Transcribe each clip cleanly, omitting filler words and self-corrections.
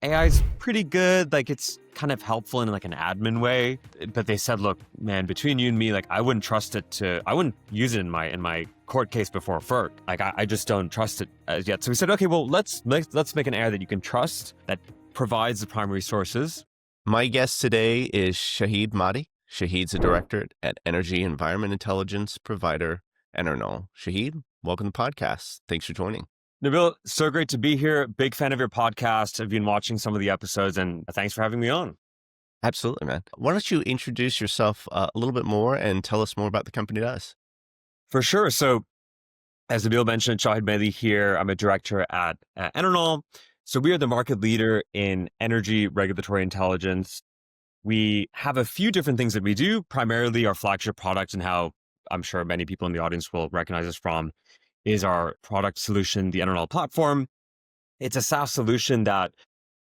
AI is pretty good. Like it's kind of helpful in like an admin way. But they said, look, man, between you and me, like I wouldn't trust it I wouldn't use it in my court case before FERC. Like I just don't trust it as yet. So we said, okay, well, let's make an AI that you can trust that provides the primary sources. My guest today is Shahid Mahdi. Shahid's a director at energy environment intelligence provider EnerKnol. Shahid, welcome to the podcast. Thanks for joining. Nabil, so great to be here. Big fan of your podcast. I've been watching some of the episodes and thanks for having me on. Absolutely, man. Why don't you introduce yourself a little bit more and tell us more about the company it does? For sure. So as Nabil mentioned, Shahid Mahdi here. I'm a director at EnerKnol. So we are the market leader in energy regulatory intelligence. We have a few different things that we do, primarily our flagship product and how I'm sure many people in the audience will recognize us from is our product solution, the EnerKnol platform. It's a SaaS solution that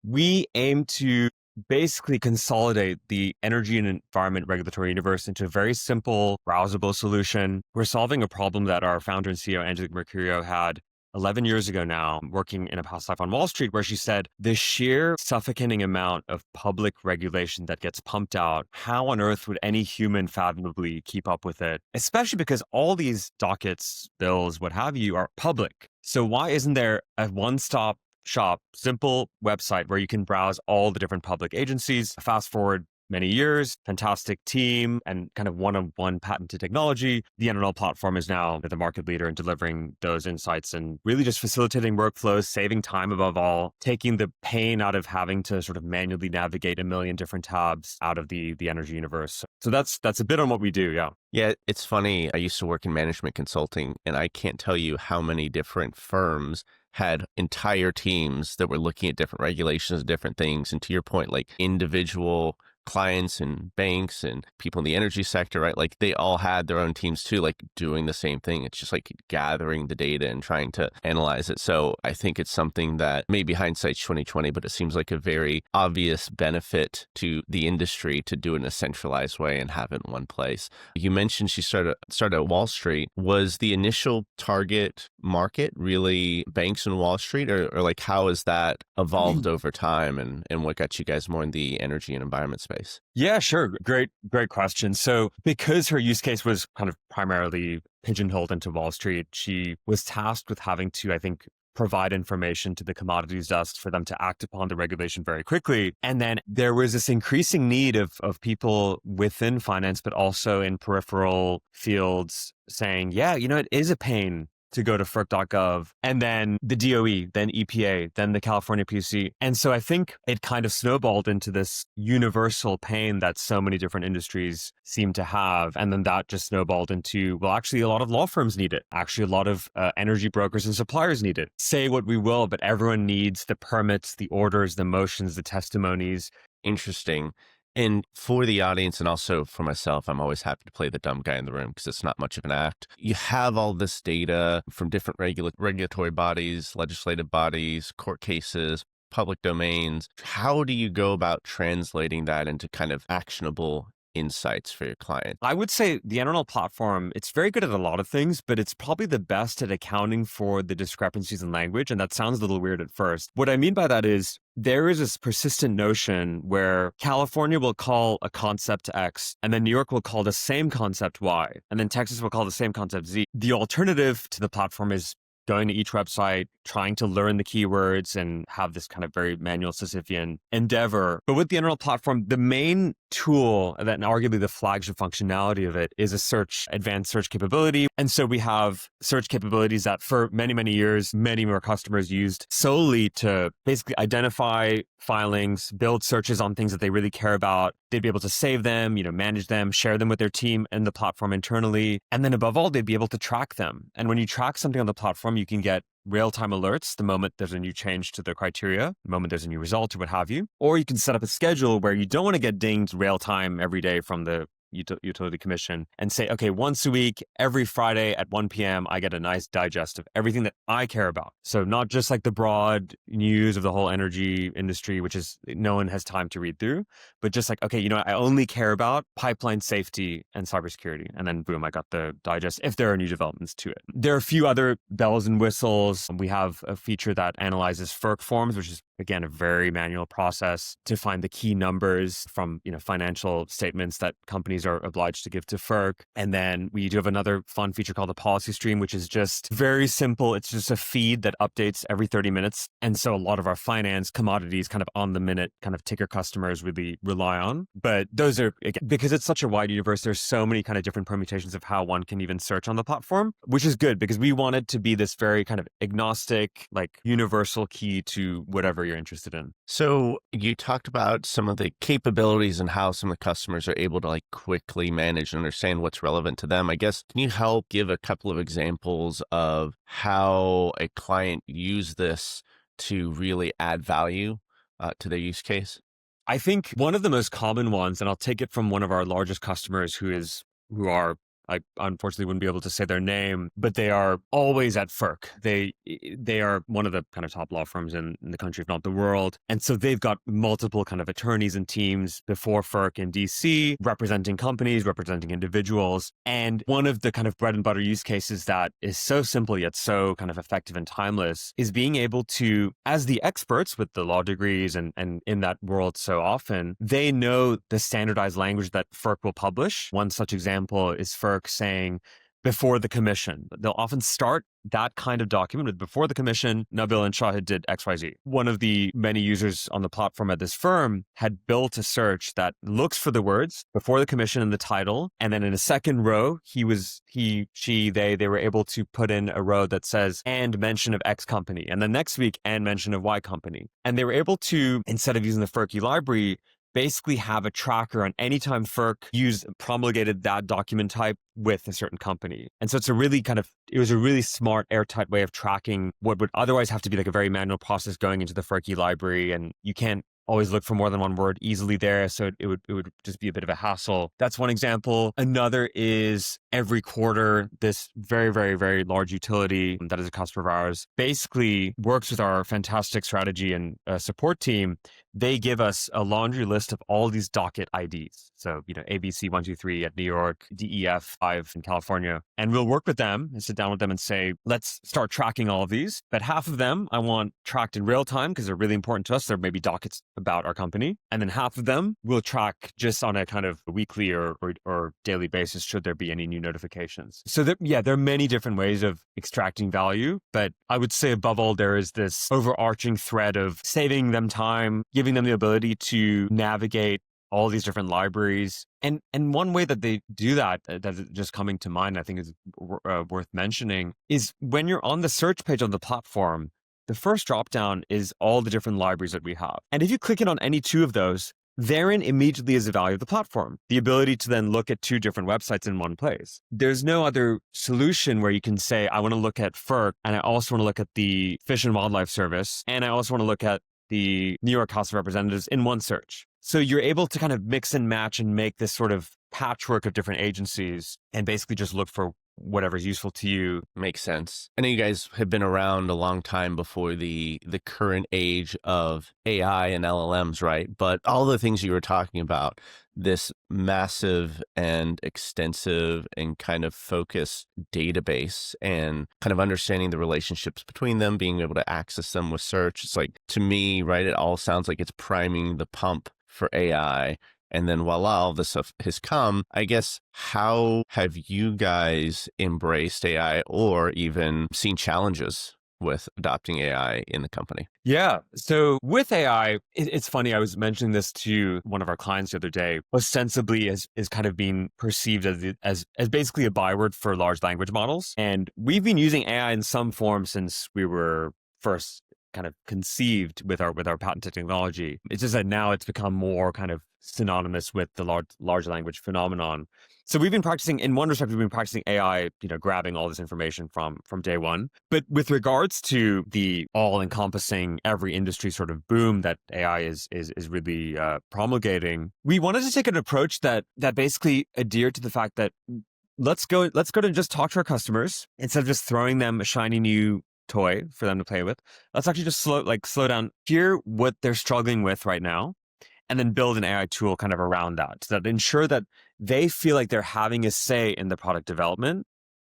we aim to basically consolidate the energy and environment regulatory universe into a very simple, browsable solution. We're solving a problem that our founder and CEO, Angelique Mercurio, had 11 years ago now, working in a past life on Wall Street, where she said the sheer suffocating amount of public regulation that gets pumped out, how on earth would any human fathomably keep up with it? Especially because all these dockets, bills, what have you, are public. So why isn't there a one-stop shop, simple website where you can browse all the different public agencies? Fast forward many years, fantastic team, and kind of one-on-one patented technology. The EnerKnol platform is now the market leader in delivering those insights and really just facilitating workflows, saving time above all, taking the pain out of having to sort of manually navigate a million different tabs out of the energy universe. So that's a bit on what we do, yeah. Yeah, it's funny. I used to work in management consulting, and I can't tell you how many different firms had entire teams that were looking at different regulations, different things. And to your point, like individual clients and banks and people in the energy sector, right? Like they all had their own teams too, like doing the same thing. It's just like gathering the data and trying to analyze it. So I think it's something that maybe hindsight's 2020, but it seems like a very obvious benefit to the industry to do it in a centralized way and have it in one place. You mentioned she started at Wall Street. Was the initial target market really banks in Wall Street, or like how has that evolved over time, and what got you guys more in the energy and environment space? Yeah, sure. Great question. So because her use case was kind of primarily pigeonholed into Wall Street, she was tasked with having to, I think, provide information to the commodities desk for them to act upon the regulation very quickly. And then there was this increasing need of people within finance, but also in peripheral fields saying, yeah, it is a pain to go to FERC.gov, and then the DOE, then EPA, then the California PUC. And so I think it kind of snowballed into this universal pain that so many different industries seem to have. And then that just snowballed into, well, actually, a lot of law firms need it. Actually, a lot of energy brokers and suppliers need it. Say what we will, but everyone needs the permits, the orders, the motions, the testimonies. Interesting. And for the audience and also for myself, I'm always happy to play the dumb guy in the room because it's not much of an act. You have all this data from different regulatory bodies, legislative bodies, court cases, public domains. How do you go about translating that into kind of actionable insights for your client? I would say the EnerKnol platform, it's very good at a lot of things, but it's probably the best at accounting for the discrepancies in language. And that sounds a little weird at first. What I mean by that is there is this persistent notion where California will call a concept X, and then New York will call the same concept Y, and then Texas will call the same concept Z. The alternative to the platform is going to each website, trying to learn the keywords and have this kind of very manual Sisyphean endeavor. But with the EnerKnol platform, the main tool, and arguably the flagship functionality of it, is a advanced search capability. And so we have search capabilities that for many, many years, many more customers used solely to basically identify filings, build searches on things that they really care about. They'd be able to save them, manage them, share them with their team and the platform internally. And then above all, they'd be able to track them. And when you track something on the platform, you can get real-time alerts the moment there's a new change to the criteria, the moment there's a new result or what have you. Or you can set up a schedule where you don't want to get dinged real-time every day from the utility commission and say, okay, once a week, every Friday at 1 p.m., I get a nice digest of everything that I care about. So not just like the broad news of the whole energy industry, which is no one has time to read through, but just like, okay, I only care about pipeline safety and cybersecurity. And then boom, I got the digest if there are new developments to it. There are a few other bells and whistles. We have a feature that analyzes FERC forms, which is again, a very manual process to find the key numbers from, financial statements that companies are obliged to give to FERC. And then we do have another fun feature called the policy stream, which is just very simple. It's just a feed that updates every 30 minutes. And so a lot of our finance commodities kind of on the minute kind of ticker customers really rely on. But those are, again, because it's such a wide universe, there's so many kind of different permutations of how one can even search on the platform, which is good because we want it to be this very kind of agnostic, like universal key to whatever you're interested in. So you talked about some of the capabilities and how some of the customers are able to like quickly manage and understand what's relevant to them. I guess, can you help give a couple of examples of how a client used this to really add value to their use case? I think one of the most common ones, and I'll take it from one of our largest customers who are, I unfortunately wouldn't be able to say their name, but they are always at FERC. They are one of the kind of top law firms in the country, if not the world. And so they've got multiple kind of attorneys and teams before FERC in DC, representing companies, representing individuals. And one of the kind of bread and butter use cases that is so simple yet so kind of effective and timeless is being able to, as the experts with the law degrees and in that world so often, they know the standardized language that FERC will publish. One such example is FERC saying before the commission. They'll often start that kind of document with before the commission, Nabil and Shahid did XYZ. One of the many users on the platform at this firm had built a search that looks for the words before the commission in the title. And then in a second row, they were able to put in a row that says, and mention of X company. And then next week, and mention of Y company. And they were able to, instead of using the FERC library, basically have a tracker on any time FERC promulgated that document type with a certain company. And so it was a really smart, airtight way of tracking what would otherwise have to be like a very manual process going into the FERC library. And you can't always look for more than one word easily there. So it would just be a bit of a hassle. That's one example. Another is every quarter, this very, very, very large utility that is a customer of ours basically works with our fantastic strategy and support team. They give us a laundry list of all these docket IDs. So, ABC 123 at New York, DEF 5 in California. And we'll work with them and sit down with them and say, let's start tracking all of these. But half of them I want tracked in real time because they're really important to us. There may be dockets about our company. And then half of them we'll track just on a kind of weekly or daily basis should there be any new notifications. So there are many different ways of extracting value. But I would say above all, there is this overarching thread of saving them time, giving them the ability to navigate all these different libraries. And one way that they do that is just coming to mind, I think is worth mentioning, is when you're on the search page on the platform, the first dropdown is all the different libraries that we have. And if you click in on any two of those, therein immediately is the value of the platform, the ability to then look at two different websites in one place. There's no other solution where you can say, I want to look at FERC, and I also want to look at the Fish and Wildlife Service, and I also want to look at the New York House of Representatives in one search. So you're able to kind of mix and match and make this sort of patchwork of different agencies and basically just look for whatever's useful to you. Makes sense. I know you guys have been around a long time before the current age of AI and LLMs, right? But all the things you were talking about, this massive and extensive and kind of focused database and kind of understanding the relationships between them, being able to access them with search. It's like, to me, right, it all sounds like it's priming the pump for AI. And then voila, all this stuff has come. I guess, how have you guys embraced AI or even seen challenges with adopting AI in the company? Yeah. So with AI, it's funny. I was mentioning this to one of our clients the other day, ostensibly as kind of being perceived as basically a byword for large language models. And we've been using AI in some form since we were first kind of conceived with our patented technology. It's just that now it's become more kind of synonymous with the large language phenomenon. So we've been practicing, in one respect, we've been practicing AI, grabbing all this information from day one. But with regards to the all-encompassing every industry sort of boom that AI is really promulgating, we wanted to take an approach that basically adhered to the fact that let's go to just talk to our customers instead of just throwing them a shiny new toy for them to play with. Let's actually just slow down, hear what they're struggling with right now, and then build an AI tool kind of around that, so that ensure that they feel like they're having a say in the product development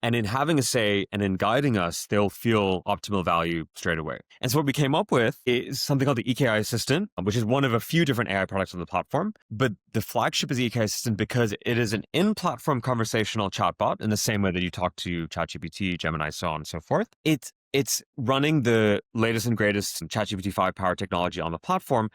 And in having a say and in guiding us, they'll feel optimal value straight away. And so what we came up with is something called the EKI Assistant, which is one of a few different AI products on the platform. But the flagship is EKI Assistant because it is an in-platform conversational chatbot in the same way that you talk to ChatGPT, Gemini, so on and so forth. It's running the latest and greatest ChatGPT 5 powered technology on the platform,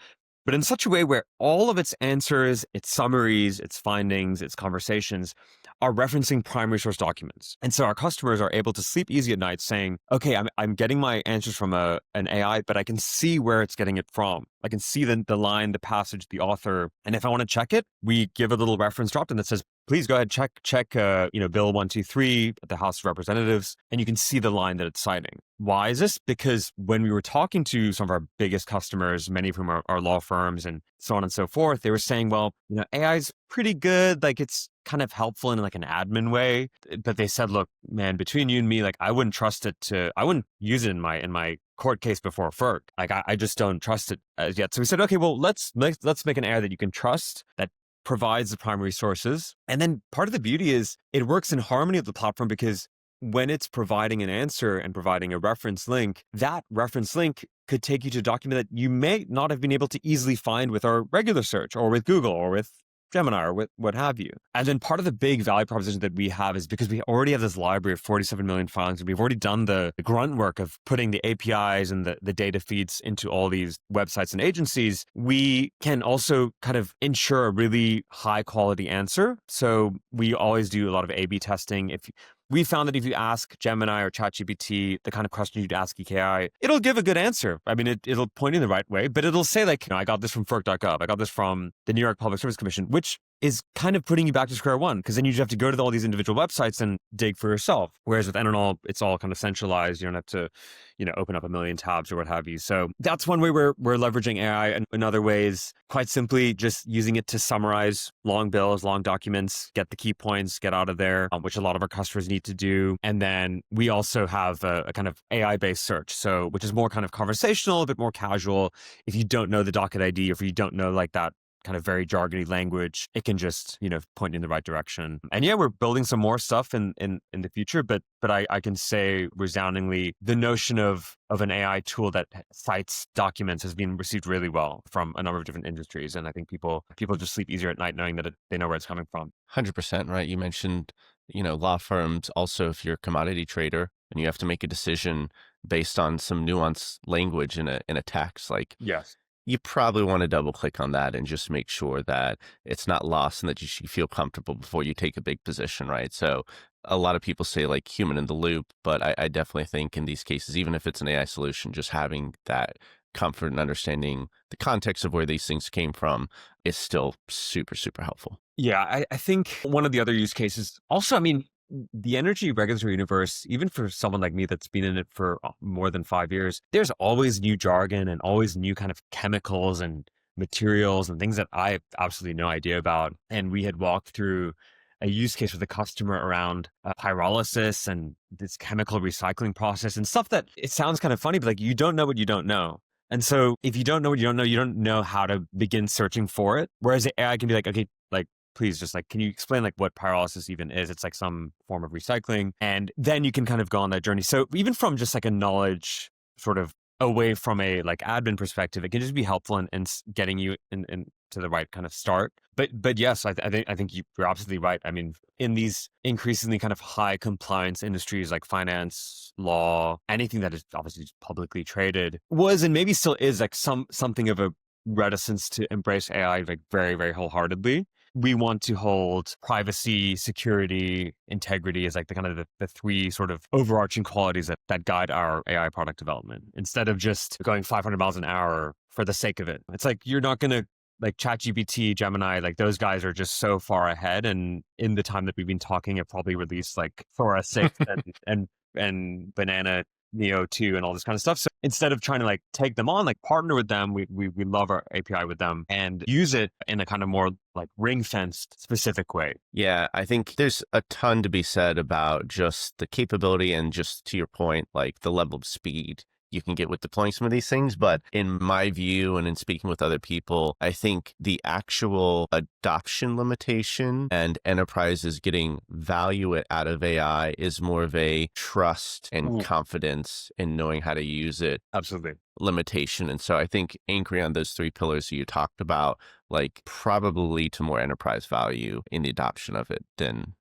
but in such a way where all of its answers, its summaries, its findings, its conversations are referencing primary source documents. And so our customers are able to sleep easy at night saying, okay, I'm getting my answers from an AI, but I can see where it's getting it from. I can see the line, the passage, the author. And if I want to check it, we give a little reference drop in that says, please go ahead, check Bill 123 at the House of Representatives, and you can see the line that it's citing. Why is this? Because when we were talking to some of our biggest customers, many of whom are law firms and so on and so forth, they were saying, well, AI is pretty good. Like it's kind of helpful in like an admin way. But they said, look, man, between you and me, like I wouldn't trust it I wouldn't use it in my court case before FERC. Like I just don't trust it as yet. So we said, okay, well, let's make an AI that you can trust, that provides the primary sources. And then part of the beauty is it works in harmony with the platform because when it's providing an answer and providing a reference link, that reference link could take you to a document that you may not have been able to easily find with our regular search or with Google or with Gemini or with what have you. And then part of the big value proposition that we have is because we already have this library of 47 million filings, and we've already done the grunt work of putting the APIs and the data feeds into all these websites and agencies, we can also kind of ensure a really high quality answer. So we always do a lot of A/B testing. We found that if you ask Gemini or ChatGPT the kind of question you'd ask EKI, it'll give a good answer. I mean, it'll point you in the right way, but it'll say like, I got this from FERC.gov. I got this from the New York Public Service Commission, which is kind of putting you back to square one because then you just have to go to all these individual websites and dig for yourself. Whereas with EnerKnol, it's all kind of centralized. You don't have to, open up a million tabs or what have you. So that's one way we're leveraging AI. And in other ways, quite simply just using it to summarize long bills, long documents, get the key points, get out of there, which a lot of our customers need to do. And then we also have a kind of AI-based search, so which is more kind of conversational, a bit more casual. If you don't know the docket ID, or if you don't know like that kind of very jargony language, it can just, point you in the right direction. And yeah, we're building some more stuff in the future, but I can say resoundingly, the notion of an AI tool that cites documents has been received really well from a number of different industries. And I think people just sleep easier at night knowing that they know where it's coming from. 100%, right? You mentioned, law firms. Also, if you're a commodity trader and you have to make a decision based on some nuanced language in a text, like Yes. you probably want to double click on that and just make sure that it's not lost and that you feel comfortable before you take a big position, right? So a lot of people say like human in the loop, but I definitely think in these cases, even if it's an AI solution, just having that comfort and understanding the context of where these things came from is still super, super helpful. Yeah, I think one of the other use cases also, I mean, the energy regulatory universe, even for someone like me that's been in it for more than 5 years, there's always new jargon and always new kind of chemicals and materials and things that I have absolutely no idea about. And we had walked through a use case with a customer around pyrolysis and this chemical recycling process and stuff that it sounds kind of funny, but like you don't know what you don't know. And so if you don't know what you don't know how to begin searching for it. Whereas the AI can be like, okay, like, please just like, can you explain like what pyrolysis even is? It's like some form of recycling. And then you can kind of go on that journey. So even from just like a knowledge sort of away from a like admin perspective, it can just be helpful in getting you in to the right kind of start. But yes, I think you're absolutely right. I mean, in these increasingly kind of high compliance industries like finance, law, anything that is obviously publicly traded was and maybe still is like something of a reticence to embrace AI like very, very wholeheartedly. We want to hold privacy, security, integrity as like the kind of the three sort of overarching qualities that guide our AI product development instead of just going 500 miles an hour for the sake of it. It's like you're not going to like ChatGPT, Gemini, like those guys are just so far ahead. And in the time that we've been talking, it probably released like Thora 6 and Banana Neo 2 and all this kind of stuff. So instead of trying to like take them on, like partner with them, we love our API with them and use it in a kind of more like ring fenced specific way. Yeah, I think there's a ton to be said about just the capability and just to your point, like the level of speed you can get with deploying some of these things. But in my view, and in speaking with other people, I think the actual adoption limitation and enterprises getting value out of AI is more of a trust and Ooh, confidence in knowing how to use it absolutely. limitation. And so I think anchoring on those three pillars that you talked about, like, probably lead to more enterprise value in the adoption of it than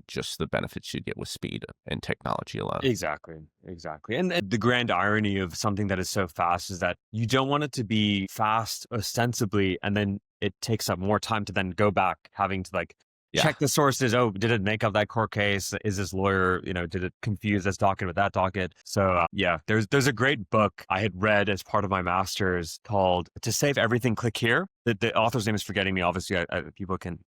just the benefits you get with speed and technology alone. Exactly. Exactly. And the grand irony of something that is so fast is that you don't want it to be fast ostensibly, and then it takes up more time to then go back having to like Yeah. check the sources. Oh, did it make up that court case? Is this lawyer, did it confuse this docket with that docket? So yeah, there's a great book I had read as part of my master's called "To Save Everything, Click Here." The author's name is forgetting me. Obviously, people can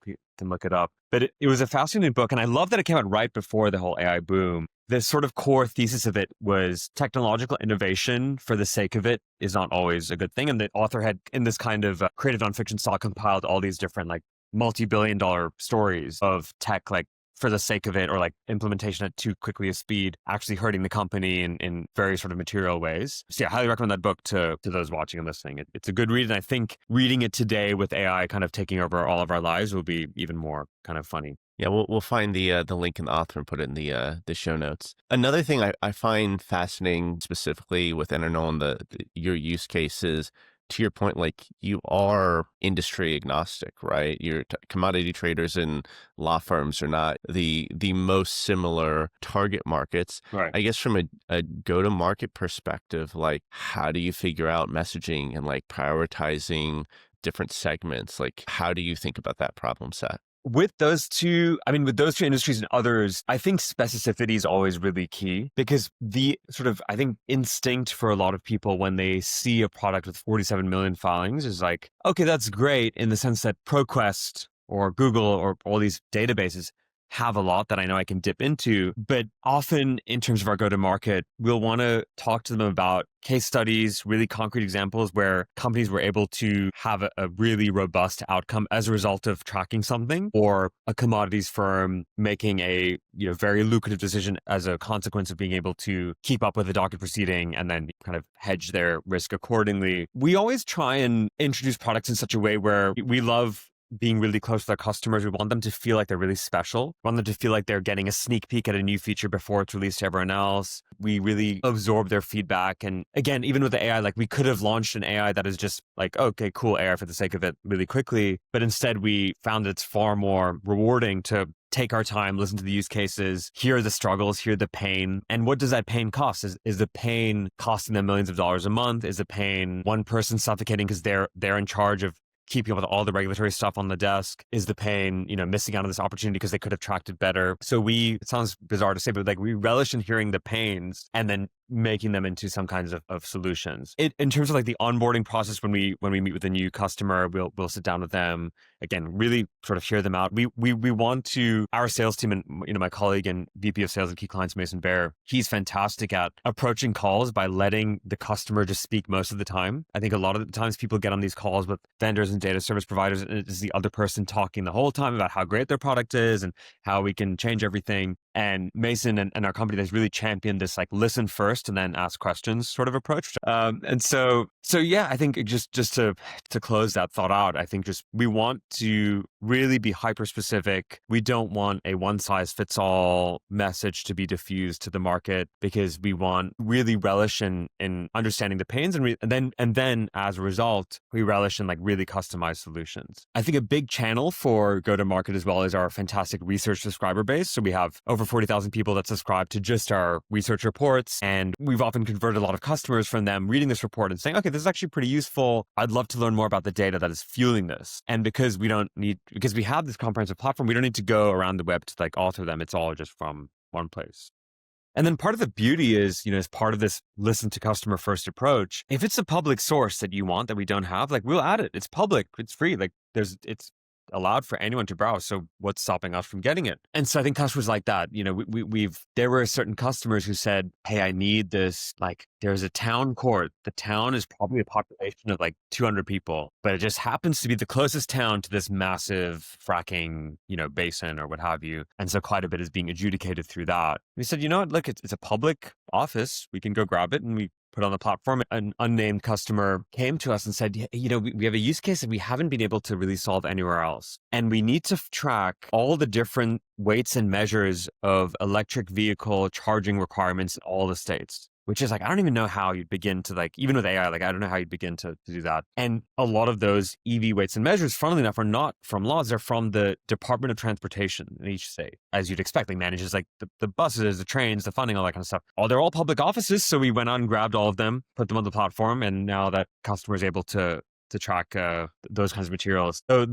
look it up. But it was a fascinating book, and I love that it came out right before the whole AI boom. The sort of core thesis of it was technological innovation for the sake of it is not always a good thing. And the author had, in this kind of creative nonfiction style, compiled all these different like multi-billion-dollar stories of tech, like for the sake of it, or like implementation at too quickly a speed, actually hurting the company in very sort of material ways. So yeah, I highly recommend that book to those watching and listening. It's a good read, and I think reading it today with AI kind of taking over all of our lives will be even more kind of funny. Yeah, we'll find the link in the author and put it in the show notes. Another thing I find fascinating, specifically with EnerKnol and your use cases, to your point, like, you are industry agnostic, right? Your commodity traders and law firms are not the most similar target markets. Right. I guess from a go-to-market perspective, like, how do you figure out messaging and like prioritizing different segments? Like, how do you think about that problem set? With those two, I mean, with those two industries and others, I think specificity is always really key, because the sort of, I think, instinct for a lot of people when they see a product with 47 million filings is like, okay, that's great, in the sense that ProQuest or Google or all these databases have a lot that I know I can dip into. But often in terms of our go-to-market, we'll want to talk to them about case studies, really concrete examples where companies were able to have a really robust outcome as a result of tracking something, or a commodities firm making a very lucrative decision as a consequence of being able to keep up with the docket proceeding and then kind of hedge their risk accordingly. We always try and introduce products in such a way where we love being really close to our customers. We want them to feel like they're really special. We want them to feel like they're getting a sneak peek at a new feature before it's released to everyone else. We really absorb their feedback. And again, even with the AI, like, we could have launched an AI that is just like, okay, cool AI for the sake of it really quickly. But instead we found it's far more rewarding to take our time, listen to the use cases, hear the struggles, hear the pain. And what does that pain cost? Is the pain costing them millions of dollars a month? Is the pain one person suffocating because they're in charge of keeping up with all the regulatory stuff on the desk? Is the pain, missing out on this opportunity because they could have tracked it better? So it sounds bizarre to say, but like, we relish in hearing the pains and then making them into some kinds of solutions. In terms of like the onboarding process, when we meet with a new customer, we'll sit down with them, again, really sort of hear them out. We want to, our sales team, and my colleague and VP of sales and key clients, Mason Bear, he's fantastic at approaching calls by letting the customer just speak most of the time. I think a lot of the times people get on these calls with vendors and data service providers, and it's the other person talking the whole time about how great their product is and how we can change everything. And Mason and our company has really championed this like listen first and then ask questions sort of approach. And so yeah, I think just to close that thought out, I think just we want to really be hyper specific. We don't want a one size fits all message to be diffused to the market, because we want really relish in understanding the pains, and then as a result, we relish in like really customized solutions. I think a big channel for go to market as well is our fantastic research subscriber base. So we have over 40,000 people that subscribe to just our research reports. And we've often converted a lot of customers from them reading this report and saying, okay, this is actually pretty useful. I'd love to learn more about the data that is fueling this. And because we have this comprehensive platform, we don't need to go around the web to like alter them. It's all just from one place. And then part of the beauty is, as part of this listen to customer first approach, if it's a public source that you want that we don't have, like, we'll add it. It's public, it's free. Like, it's allowed for anyone to browse. So what's stopping us from getting it? And so I think customers like that, there were certain customers who said, hey, I need this, like, there's a town court. The town is probably a population of like 200 people, but it just happens to be the closest town to this massive fracking, basin or what have you. And so quite a bit is being adjudicated through that. We said, you know what, look, it's a public office. We can go grab it and we put on the platform. An unnamed customer came to us and said, we have a use case that we haven't been able to really solve anywhere else. And we need to track all the different weights and measures of electric vehicle charging requirements in all the states. Which is like, I don't even know how you'd begin to even with AI, I don't know how you'd begin to do that. And a lot of those EV weights and measures, funnily enough, are not from laws. They're from the Department of Transportation in each state, as you'd expect. Like manages the buses, the trains, the funding, all that kind of stuff. They're all public offices. So we went on and grabbed all of them, put them on the platform. And now that customer is able to track those kinds of materials. So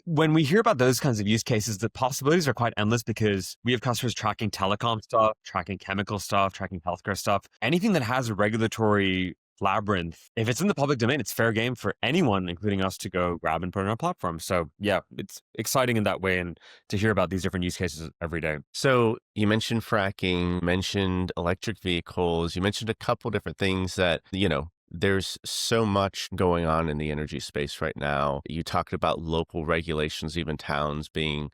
when we hear about those kinds of use cases, the possibilities are quite endless because we have customers tracking telecom stuff, tracking chemical stuff, tracking healthcare stuff. Anything that has a regulatory labyrinth, if it's in the public domain, it's fair game for anyone, including us, to go grab and put it on our platform. So yeah, it's exciting in that way, and to hear about these different use cases every day. So you mentioned fracking, mentioned electric vehicles, you mentioned a couple different things that, there's so much going on in the energy space right now. You talked about local regulations, even towns being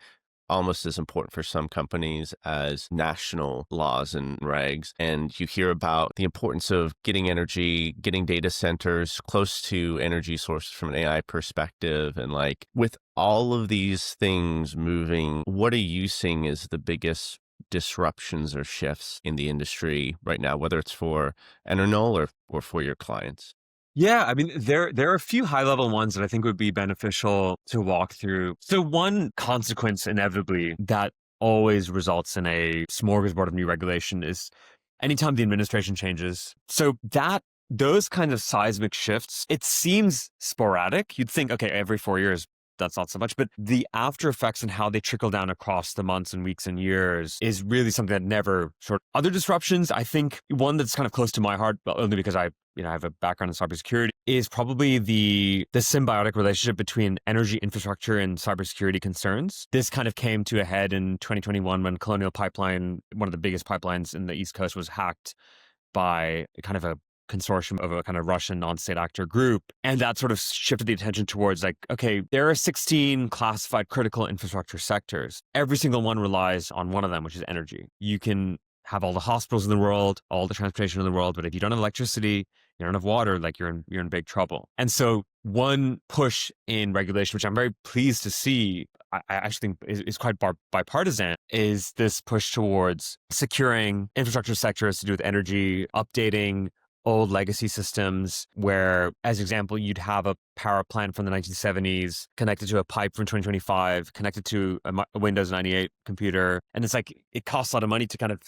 almost as important for some companies as national laws and regs. And you hear about the importance of getting energy, getting data centers close to energy sources from an AI perspective. And with all of these things moving, what are you seeing as the biggest disruptions or shifts in the industry right now, whether it's for EnerKnol or for your clients? Yeah, I mean, there are a few high-level ones that I think would be beneficial to walk through. So one consequence, inevitably, that always results in a smorgasbord of new regulation is anytime the administration changes. So those kind of seismic shifts, it seems sporadic. You'd think, okay, every 4 years, that's not so much, but the after effects and how they trickle down across the months and weeks and years is really something that never other disruptions. I think one that's kind of close to my heart, but only because I have a background in cybersecurity, is probably the symbiotic relationship between energy infrastructure and cybersecurity concerns. This kind of came to a head in 2021 when Colonial Pipeline, one of the biggest pipelines in the East Coast, was hacked by kind of a consortium of a kind of Russian non-state actor group. And that sort of shifted the attention towards okay, there are 16 classified critical infrastructure sectors. Every single one relies on one of them, which is energy. You can have all the hospitals in the world, all the transportation in the world, but if you don't have electricity, you don't have water, you're in big trouble. And so one push in regulation, which I'm very pleased to see, I actually think is quite bipartisan, is this push towards securing infrastructure sectors to do with energy, updating old legacy systems where, as example, you'd have a power plant from the 1970s connected to a pipe from 2025, connected to a Windows 98 computer. And it's it costs a lot of money to kind of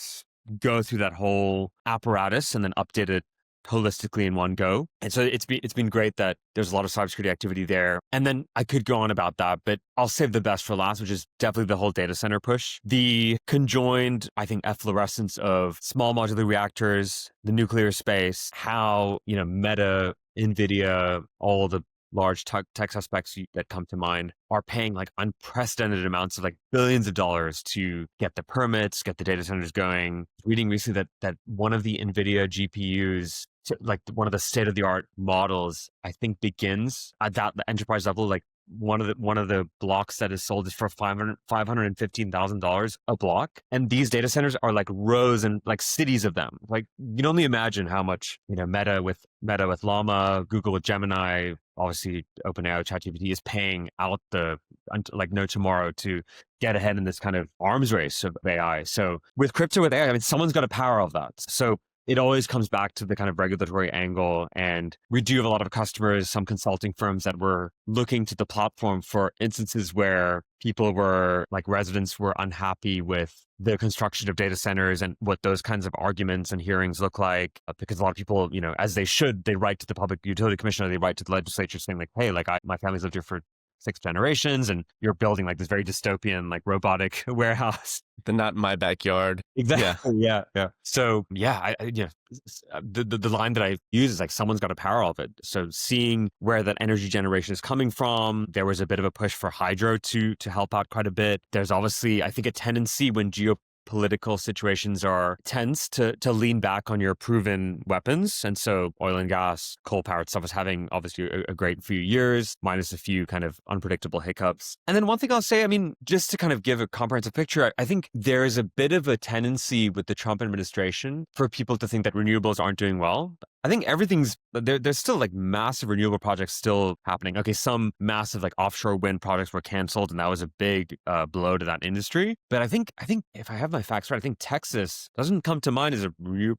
go through that whole apparatus and then update it holistically in one go. And so it's been great that there's a lot of cybersecurity activity there. And then I could go on about that, but I'll save the best for last, which is definitely the whole data center push. The conjoined, I think, efflorescence of small modular reactors, the nuclear space, how, Meta, NVIDIA, all the large tech suspects that come to mind are paying unprecedented amounts of billions of dollars to get the permits, get the data centers going. Reading recently that one of the NVIDIA GPUs, one of the state-of-the-art models, I think begins at that enterprise level. One of the blocks that is sold is for $515,000 a block, and these data centers are rows and cities of them. You can only imagine how much Meta with Llama, Google with Gemini, obviously OpenAI, ChatGPT is paying out no tomorrow to get ahead in this kind of arms race of AI. So with crypto, with AI, I mean, someone's got to power all of that. So it always comes back to the kind of regulatory angle. And we do have a lot of customers, some consulting firms that were looking to the platform for instances where people were residents were unhappy with the construction of data centers and what those kinds of arguments and hearings look like. Because a lot of people, as they should, they write to the Public Utility Commission or they write to the legislature saying hey, my family's lived here for 6 generations and you're building this very dystopian robotic warehouse. The not in my backyard. Exactly. Yeah. So the line that I use is someone's got to power all of it. So seeing where that energy generation is coming from, there was a bit of a push for hydro to help out quite a bit. There's obviously, I think, a tendency when political situations are tense to lean back on your proven weapons. And so oil and gas, coal-powered stuff is having obviously a great few years, minus a few kind of unpredictable hiccups. And then one thing I'll say, I mean, just to kind of give a comprehensive picture, I think there is a bit of a tendency with the Trump administration for people to think that renewables aren't doing well. I think everything's there's still like massive renewable projects still happening. Okay, some massive like offshore wind projects were canceled, and that was a big blow to that industry. But I think if I have my facts right, I think Texas doesn't come to mind as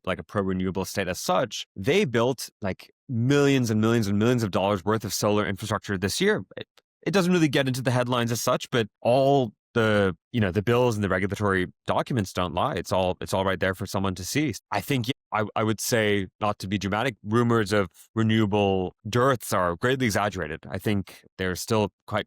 like a pro renewable state as such. They built like millions and millions and millions of dollars worth of solar infrastructure this year. It doesn't really get into the headlines as such, but all the bills and the regulatory documents don't lie. It's all right there for someone to see. I think I would say, not to be dramatic, rumors of renewable dearths are greatly exaggerated. I think they're still quite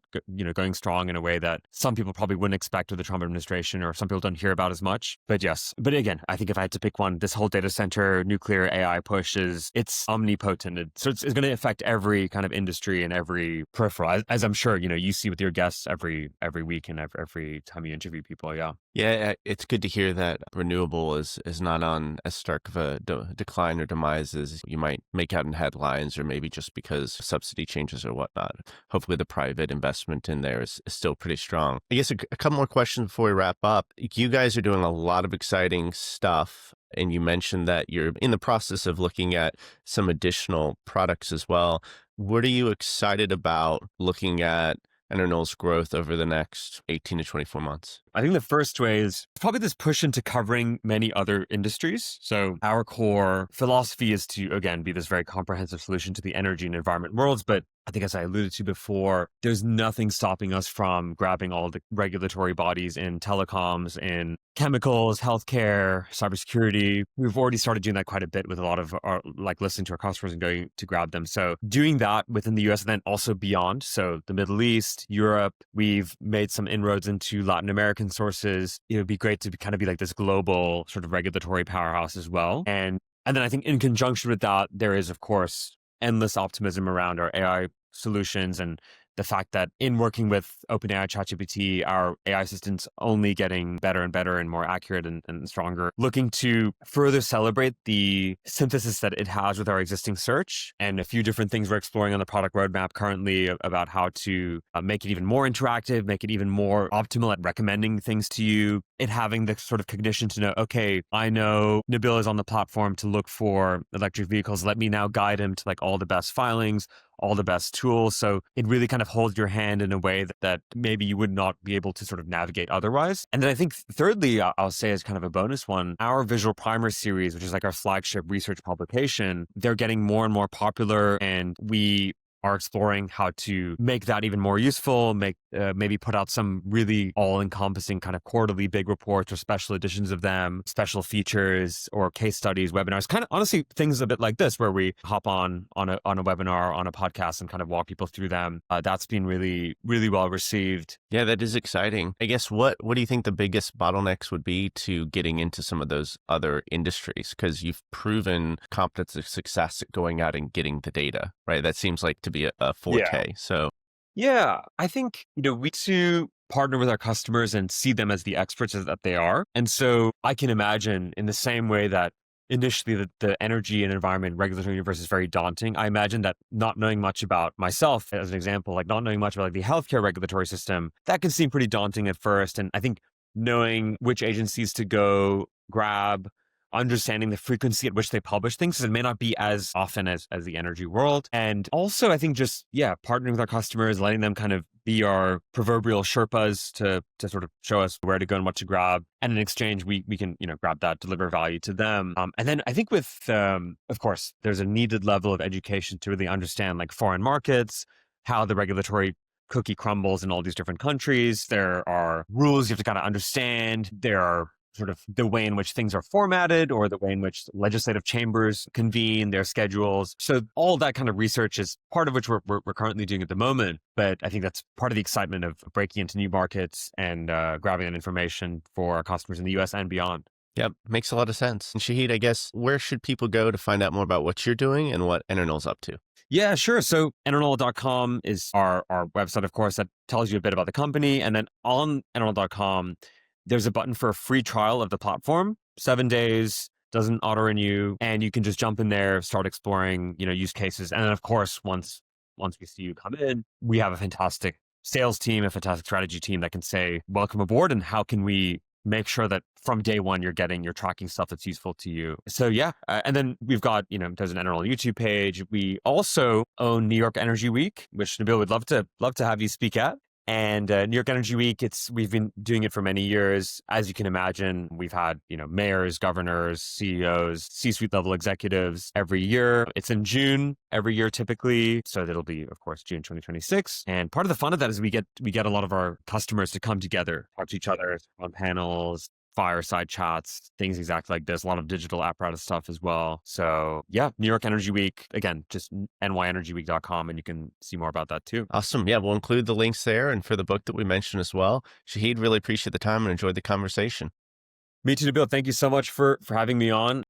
going strong in a way that some people probably wouldn't expect with the Trump administration, or some people don't hear about as much. But yes, but again, I think if I had to pick one, this whole data center nuclear AI push it's omnipotent. So it's going to affect every kind of industry and every peripheral, as I'm sure you see with your guests every week and every time you interview people. Yeah. Yeah, it's good to hear that renewable is not on as stark of a decline or demise as you might make out in headlines, or maybe just because subsidy changes or whatnot. Hopefully the private investment in there is still pretty strong. I guess a couple more questions before we wrap up. You guys are doing a lot of exciting stuff, and you mentioned that you're in the process of looking at some additional products as well. What are you excited about looking at EnerKnol's growth over the next 18 to 24 months? I think the first way is probably this push into covering many other industries. So our core philosophy is to, again, be this very comprehensive solution to the energy and environment worlds. But I think, as I alluded to before, there's nothing stopping us from grabbing all the regulatory bodies in telecoms, in chemicals, healthcare, cybersecurity. We've already started doing that quite a bit with a lot of our, like, listening to our customers and going to grab them. So doing that within the US and then also beyond. So the Middle East, Europe, we've made some inroads into Latin American sources. It would be great to kind of be like this global sort of regulatory powerhouse as well. And then I think in conjunction with that, there is, of course, endless optimism around our AI solutions, and the fact that in working with OpenAI ChatGPT, our AI assistant's only getting better and better and more accurate and stronger, looking to further celebrate the synthesis that it has with our existing search, and a few different things we're exploring on the product roadmap currently about how to make it even more interactive, make it even more optimal at recommending things to you, it having the sort of cognition to know, okay, I know Nabil is on the platform to look for electric vehicles. Let me now guide him to like all the best filings, all the best tools. So it really kind of holds your hand in a way that maybe you would not be able to sort of navigate otherwise. And then I think thirdly, I'll say as kind of a bonus one, our Visual Primer series, which is like our flagship research publication, they're getting more and more popular, and we are exploring how to make that even more useful, maybe put out some really all-encompassing kind of quarterly big reports or special editions of them, special features or case studies, webinars, kind of honestly things a bit like this where we hop on a webinar, on a podcast, and kind of walk people through them. That's been really, really well received. Yeah, that is exciting. I guess what do you think the biggest bottlenecks would be to getting into some of those other industries? Because you've proven competence and success at going out and getting the data, right? That seems like to be a forte. Yeah. So Yeah, I think, we to partner with our customers and see them as the experts that they are. And so I can imagine, in the same way that initially the energy and environment regulatory universe is very daunting, I imagine that not knowing much about myself, as an example, like not knowing much about like the healthcare regulatory system, that can seem pretty daunting at first. And I think knowing which agencies to go grab, understanding the frequency at which they publish things, because it may not be as often as the energy world. And also, I think just, partnering with our customers, letting them kind of be our proverbial Sherpas to sort of show us where to go and what to grab. And in exchange, we can, grab that, deliver value to them. And then I think with, of course, there's a needed level of education to really understand like foreign markets, how the regulatory cookie crumbles in all these different countries. There are rules you have to kind of understand. There are sort of the way in which things are formatted, or the way in which legislative chambers convene, their schedules. So all that kind of research is part of which we're currently doing at the moment. But I think that's part of the excitement of breaking into new markets and grabbing that information for our customers in the US and beyond. Yep, makes a lot of sense. And Shahid, I guess, where should people go to find out more about what you're doing and what EnerKnol's up to? Yeah, sure. So EnerKnol.com is our website, of course, that tells you a bit about the company. And then on EnerKnol.com, there's a button for a free trial of the platform, 7 days, doesn't auto-renew, and you can just jump in there, start exploring, use cases. And then, of course, once we see you come in, we have a fantastic sales team, a fantastic strategy team that can say, welcome aboard, and how can we make sure that from day one you're tracking stuff that's useful to you. So yeah, and then we've got, there's an EnerKnol YouTube page. We also own New York Energy Week, which Nabil would love to have you speak at. And New York Energy Week, we've been doing it for many years. As you can imagine, we've had, mayors, governors, CEOs, C-suite level executives every year. It's in June every year typically. So that'll be, of course, June 2026. And part of the fun of that is we get a lot of our customers to come together, talk to each other on panels, fireside chats, things exactly like this, a lot of digital apparatus stuff as well. So yeah, New York Energy Week, again, just nyenergyweek.com, and you can see more about that too. Awesome. Yeah, we'll include the links there and for the book that we mentioned as well. Shahid, really appreciate the time and enjoyed the conversation. Me too, Nabil. Thank you so much for having me on.